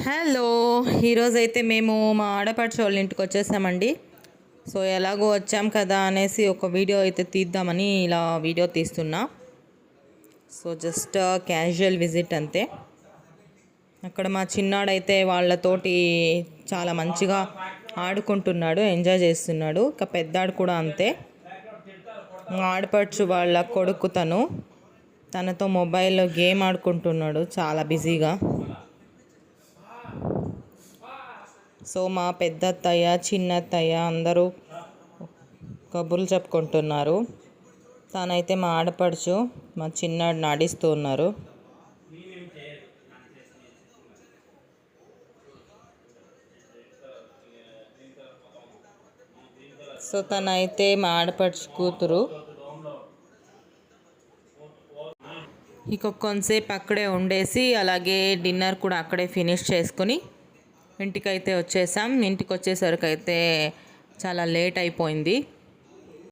Hello, ఈరోజైతే మేము మా ఆడపడుచు వాళ్ళ ఇంటికి వచ్చేసామండి. సో ఎలాగో వచ్చాం కదా అనేసి ఒక వీడియో అయితే తీద్దామని ఇలా వీడియో తీస్తున్నా. సో జస్ట్ క్యాజువల్ విజిట్ అంతే. అక్కడ మా చిన్నాడైతే వాళ్ళతోటి చాలా మంచిగా ఆడుకుంటున్నాడు, ఎంజాయ్ చేస్తున్నాడు. ఇక పెద్దాడు కూడా అంతే. మా ఆడపడుచు వాళ్ళ కొడుకు తనతో మొబైల్లో గేమ్ ఆడుకుంటున్నాడు చాలా బిజీగా. సో మా పెద్దత్తయ్య చిన్నత్తయ్య అందరూ కబుర్లు చెప్పుకుంటున్నారు. తనైతే మా ఆడపడుచు మా చిన్నాడు నాడిస్తూ ఉన్నారు. సో తనైతే మా ఆడపడుచు కూతురు. ఇక కొంతసేపు అక్కడే ఉండేసి అలాగే డిన్నర్ కూడా అక్కడే ఫినిష్ చేసుకుని ఇంటికైతే వచ్చేసాం. ఇంటికి వచ్చేసరికి అయితే చాలా లేట్ అయిపోయింది.